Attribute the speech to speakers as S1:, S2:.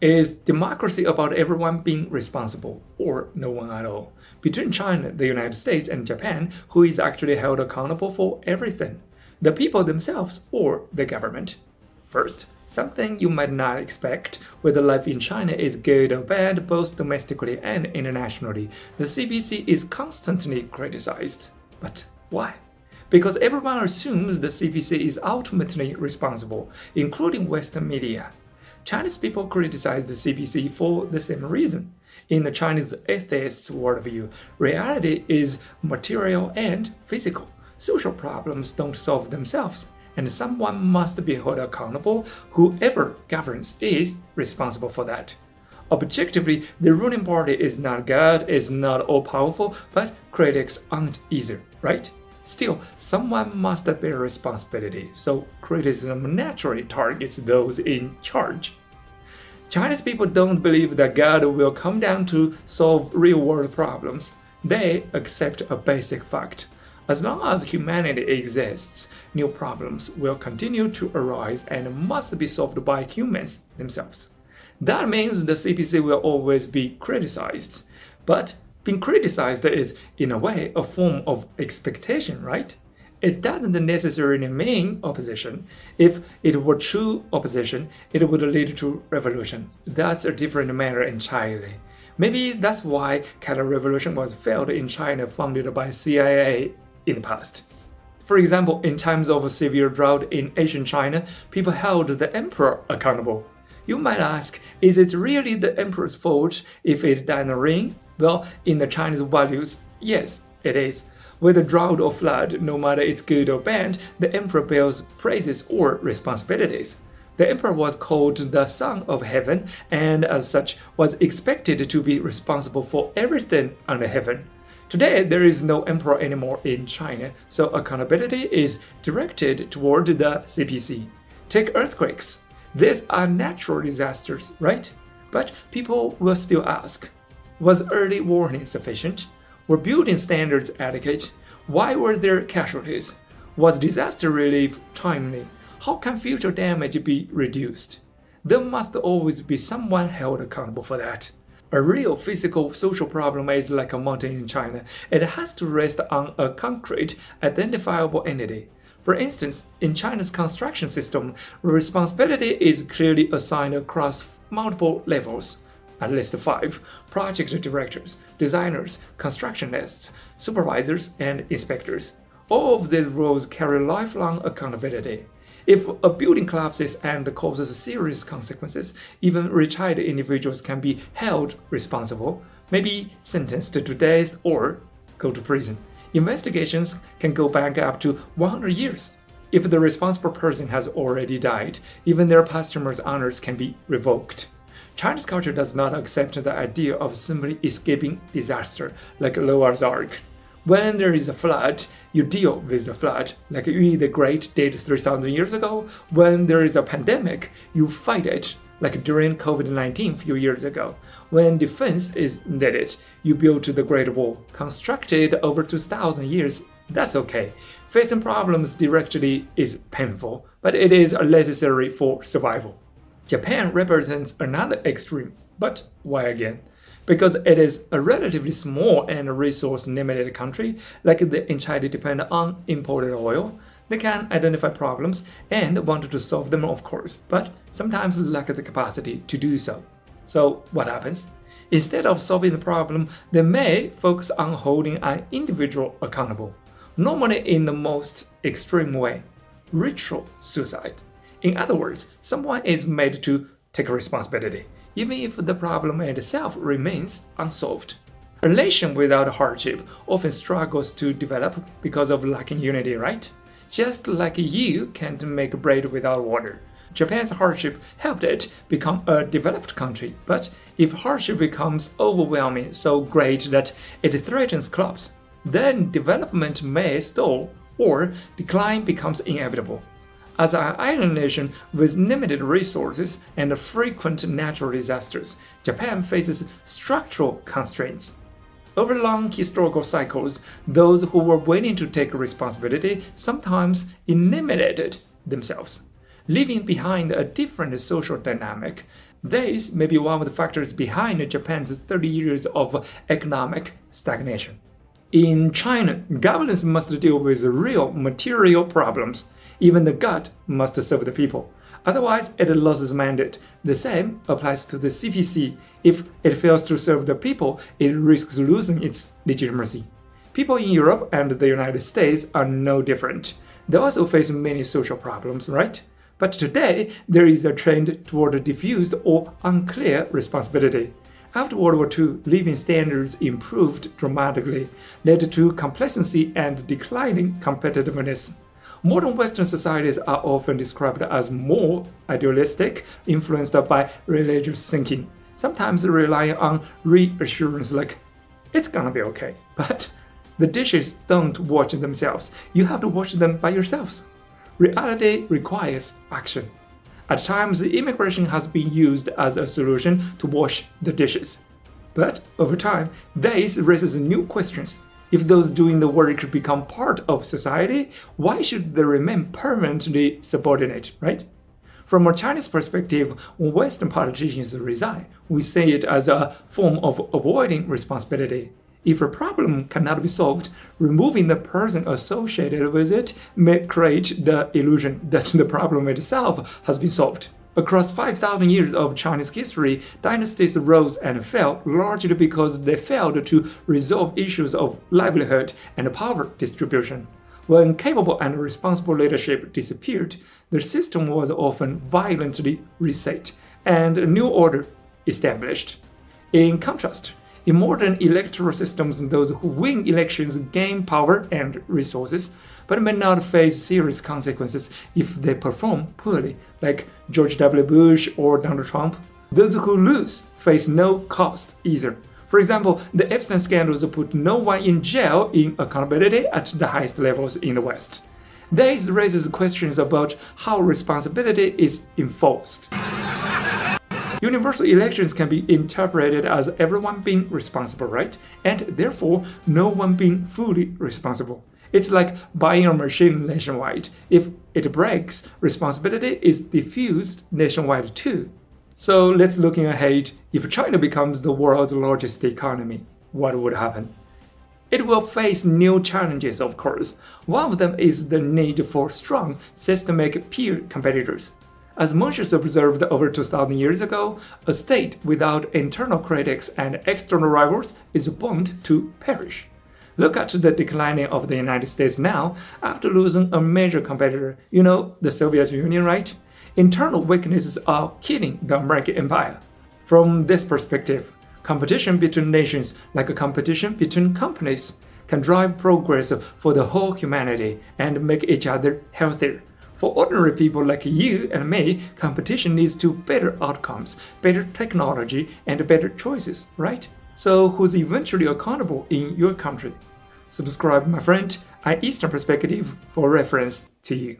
S1: Is democracy about everyone being responsible or no one at all? Between China, the United States, and Japan, who is actually held accountable for everything? The people themselves or the government? First, something you might not expect: whether life in China is good or bad, both domestically and internationally, the CPC is constantly criticized. But why? Because everyone assumes the CPC is ultimately responsible, including Western media. Chinese people criticize the CPC for the same reason. In the Chinese atheist's worldview, reality is material and physical. Social problems don't solve themselves, and someone must be held accountable. Whoever governs is responsible for that. Objectively, the ruling party is not God, is not all-powerful, but critics aren't either, right? Still, someone must bear responsibility, so criticism naturally targets those in charge. Chinese people don't believe that God will come down to solve real-world problems. They accept a basic fact: as long as humanity exists, new problems will continue to arise and must be solved by humans themselves. That means the CPC will always be criticized. But being criticized is, in a way, a form of expectation, right? It doesn't necessarily mean opposition. If it were true opposition, it would lead to revolution. That's a different matter entirely. Maybe that's why counter-revolution was failed in China, funded by CIA in the past. For example, in times of severe drought in ancient China, people held the emperor accountable. You might ask, is it really the emperor's fault if it doesn't rain? Well, in the Chinese values, yes, it is. With a drought or flood, no matter it's good or bad, the emperor bears praises or responsibilities. The emperor was called the son of heaven, and as such was expected to be responsible for everything under heaven. Today, there is no emperor anymore in China, so accountability is directed toward the CPC. Take earthquakes. These are natural disasters, right? But people will still ask, was early warning sufficient? Were building standards adequate? Why were there casualties? Was disaster relief timely? How can future damage be reduced? There must always be someone held accountable for that. A real physical social problem is like a mountain in China. It has to rest on a concrete, identifiable entity. For instance, in China's construction system, responsibility is clearly assigned across multiple levels. At least 5: project directors, designers, constructionists, supervisors, and inspectors. All of these roles carry lifelong accountability. If a building collapses and causes serious consequences, even retired individuals can be held responsible, maybe sentenced to death or go to prison. Investigations can go back up to 100 years. If the responsible person has already died, even their posthumous honors can be revoked. Chinese culture does not accept the idea of simply escaping disaster, like Noah's Ark. When there is a flood, you deal with the flood, like Yu the Great did 3,000 years ago. When there is a pandemic, you fight it, like during COVID-19 a few years ago. When defense is needed, you build the Great Wall, constructed over 2,000 years. That's okay. Facing problems directly is painful, but it is necessary for survival. Japan represents another extreme, but why again? Because it is a relatively small and resource-limited country, like they entirely depend on imported oil. They can identify problems and want to solve them, of course, but sometimes lack the capacity to do so. So what happens? Instead of solving the problem, they may focus on holding an individual accountable, normally in the most extreme way: ritual suicide. In other words, someone is made to take responsibility, even if the problem itself remains unsolved. A nation without hardship often struggles to develop because of lacking unity, right? Just like you can't make bread without water. Japan's hardship helped it become a developed country, but if hardship becomes overwhelming, so great that it threatens crops, then development may stall or decline becomes inevitable. As an island nation with limited resources and frequent natural disasters, Japan faces structural constraints. Over long historical cycles, those who were willing to take responsibility sometimes eliminated themselves, leaving behind a different social dynamic. This may be one of the factors behind Japan's 30 years of economic stagnation. In China, governments must deal with real material problems. Even the gut must serve the people. Otherwise, it loses mandate. The same applies to the CPC. If it fails to serve the people, it risks losing its legitimacy. People in Europe and the United States are no different. They also face many social problems, right? But today, there is a trend toward diffused or unclear responsibility. After World War II, living standards improved dramatically, led to complacency and declining competitiveness. Modern Western societies are often described as more idealistic, influenced by religious thinking, sometimes relying on reassurance like, it's gonna be okay. But the dishes don't wash themselves. You have to wash them by yourselves. Reality requires action. At times, immigration has been used as a solution to wash the dishes. But over time, this raises new questions. If those doing the work become part of society, why should they remain permanently subordinate, right? From a Chinese perspective, when Western politicians resign, we see it as a form of avoiding responsibility. If a problem cannot be solved, removing the person associated with it may create the illusion that the problem itself has been solved. Across 5,000 years of Chinese history, dynasties rose and fell largely because they failed to resolve issues of livelihood and power distribution. When capable and responsible leadership disappeared, the system was often violently reset and a new order established. In contrast, in modern electoral systems, those who win elections gain power and resources, but may not face serious consequences if they perform poorly, like George W. Bush or Donald Trump. Those who lose face no cost either. For example, the Epstein scandals put no one in jail in accountability at the highest levels in the West. This raises questions about how responsibility is enforced. Universal elections can be interpreted as everyone being responsible, right? And therefore, no one being fully responsible. It's like buying a machine nationwide. If it breaks, responsibility is diffused nationwide too. So let's looking ahead. If China becomes the world's largest economy, what would happen? It will face new challenges, of course. One of them is the need for strong, systemic peer competitors. As Mencius observed over 2,000 years ago, a state without internal critics and external rivals is bound to perish. Look at the declining of the United States now after losing a major competitor, the Soviet Union, right? Internal weaknesses are killing the American empire. From this perspective, competition between nations, like a competition between companies, can drive progress for the whole humanity and make each other healthier. For ordinary people like you and me, competition leads to better outcomes, better technology, and better choices, right? So who's eventually accountable in your country? Subscribe, my friend, an Eastern perspective for reference to you.